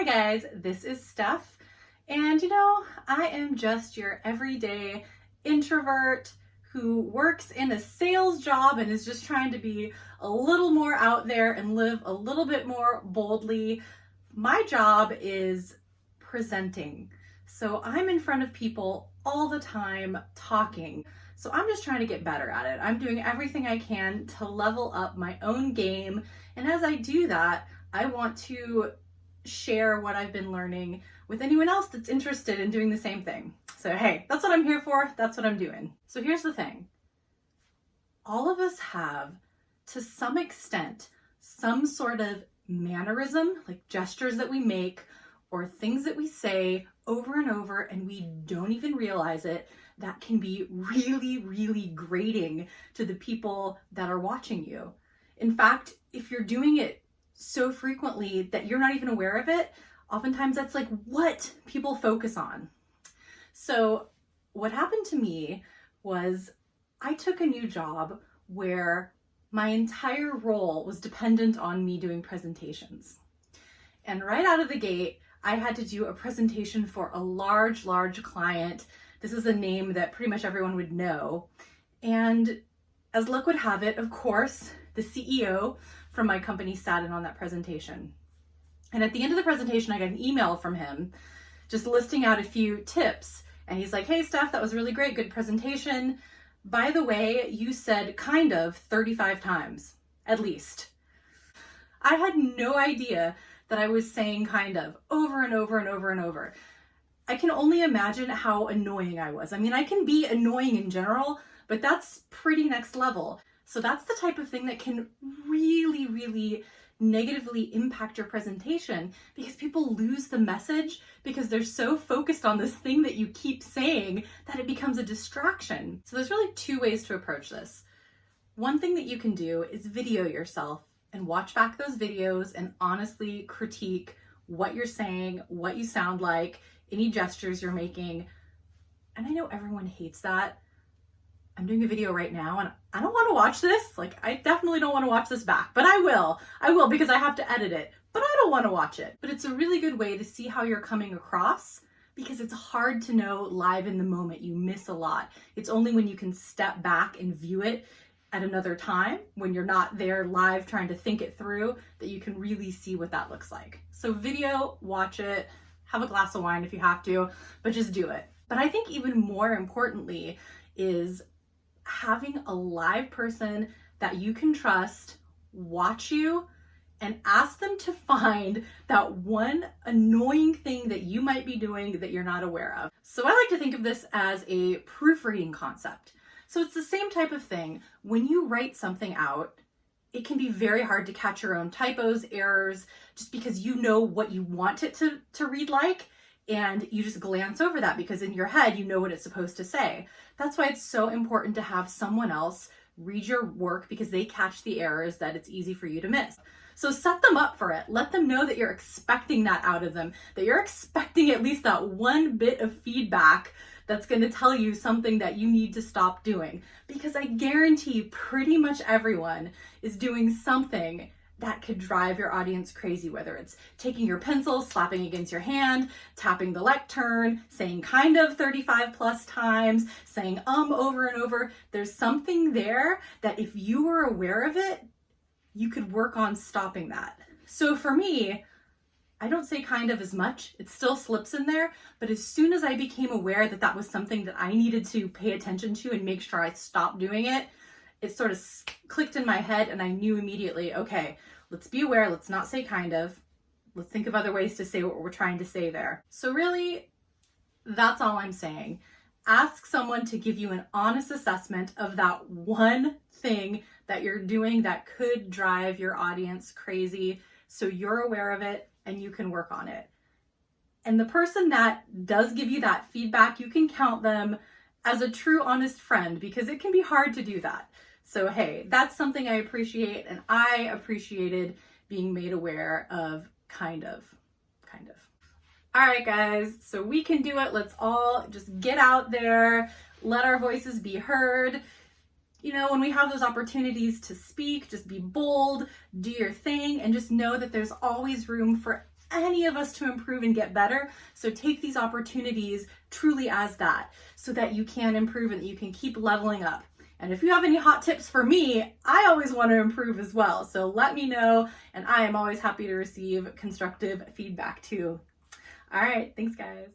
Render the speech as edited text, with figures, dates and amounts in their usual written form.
guys, this is Steph, and I am just your everyday introvert who works in a sales job and is just trying to be a little more out there and live a little bit more boldly. My job is presenting, so I'm in front of people all the time talking. So I'm just trying to get better at it. I'm doing everything I can to level up my own game, and as I do that, I want to share what I've been learning with anyone else that's interested in doing the same thing. So hey, that's what I'm here for. That's what I'm doing. So here's the thing. All of us have, to some extent, some sort of mannerism, like gestures that we make or things that we say over and over and we don't even realize it, that can be really, really grating to the people that are watching you. In fact, if you're doing it so frequently that you're not even aware of it, oftentimes that's like what people focus on. So what happened to me was I took a new job where my entire role was dependent on me doing presentations. And right out of the gate, I had to do a presentation for a large client. This is a name that pretty much everyone would know. And as luck would have it, of course, the CEO from my company sat in on that presentation. And at the end of the presentation, I got an email from him just listing out a few tips. And he's like, "Hey, Steph, that was really great. Good presentation. By the way, you said kind of 35 times, at least." I had no idea that I was saying kind of over and over and over and over. I can only imagine how annoying I was. I mean, I can be annoying in general, but that's pretty next level. So that's the type of thing that can really, really negatively impact your presentation because people lose the message because they're so focused on this thing that you keep saying that it becomes a distraction. So there's really two ways to approach this. One thing that you can do is video yourself and watch back those videos and honestly critique what you're saying, what you sound like, any gestures you're making. And I know everyone hates that. I'm doing a video right now and I don't want to watch this. Like, I definitely don't want to watch this back, but I will because I have to edit it, but I don't want to watch it. But it's a really good way to see how you're coming across because it's hard to know live in the moment. You miss a lot. It's only when you can step back and view it at another time, when you're not there live trying to think it through, that you can really see what that looks like. So video, watch it, have a glass of wine if you have to, but just do it. But I think even more importantly is having a live person that you can trust watch you and ask them to find that one annoying thing that you might be doing that you're not aware of. So I like to think of this as a proofreading concept. So it's the same type of thing. When you write something out, it can be very hard to catch your own typos, errors, just because you know what you want it to read like, and you just glance over that because in your head, you know what it's supposed to say. That's why it's so important to have someone else read your work because they catch the errors that it's easy for you to miss. So set them up for it. Let them know that you're expecting that out of them, that you're expecting at least that one bit of feedback that's going to tell you something that you need to stop doing. Because I guarantee pretty much everyone is doing something that could drive your audience crazy, whether it's taking your pencil, slapping against your hand, tapping the lectern, saying kind of 35 plus times, saying over and over. There's something there that if you were aware of it, you could work on stopping that. So for me, I don't say kind of as much. It still slips in there, but as soon as I became aware that that was something that I needed to pay attention to and make sure I stopped doing it, it sort of clicked in my head and I knew immediately, okay, let's be aware, let's not say kind of, let's think of other ways to say what we're trying to say there. So really, that's all I'm saying. Ask someone to give you an honest assessment of that one thing that you're doing that could drive your audience crazy so you're aware of it and you can work on it. And the person that does give you that feedback, you can count them as a true honest friend because it can be hard to do that. So hey, that's something I appreciate, and I appreciated being made aware of kind of. All right, guys, so we can do it. Let's all just get out there, let our voices be heard. You know, when we have those opportunities to speak, just be bold, do your thing, and just know that there's always room for any of us to improve and get better. So take these opportunities truly as that, so that you can improve and that you can keep leveling up. And if you have any hot tips for me, I always want to improve as well. So let me know, and I am always happy to receive constructive feedback too. All right, thanks guys.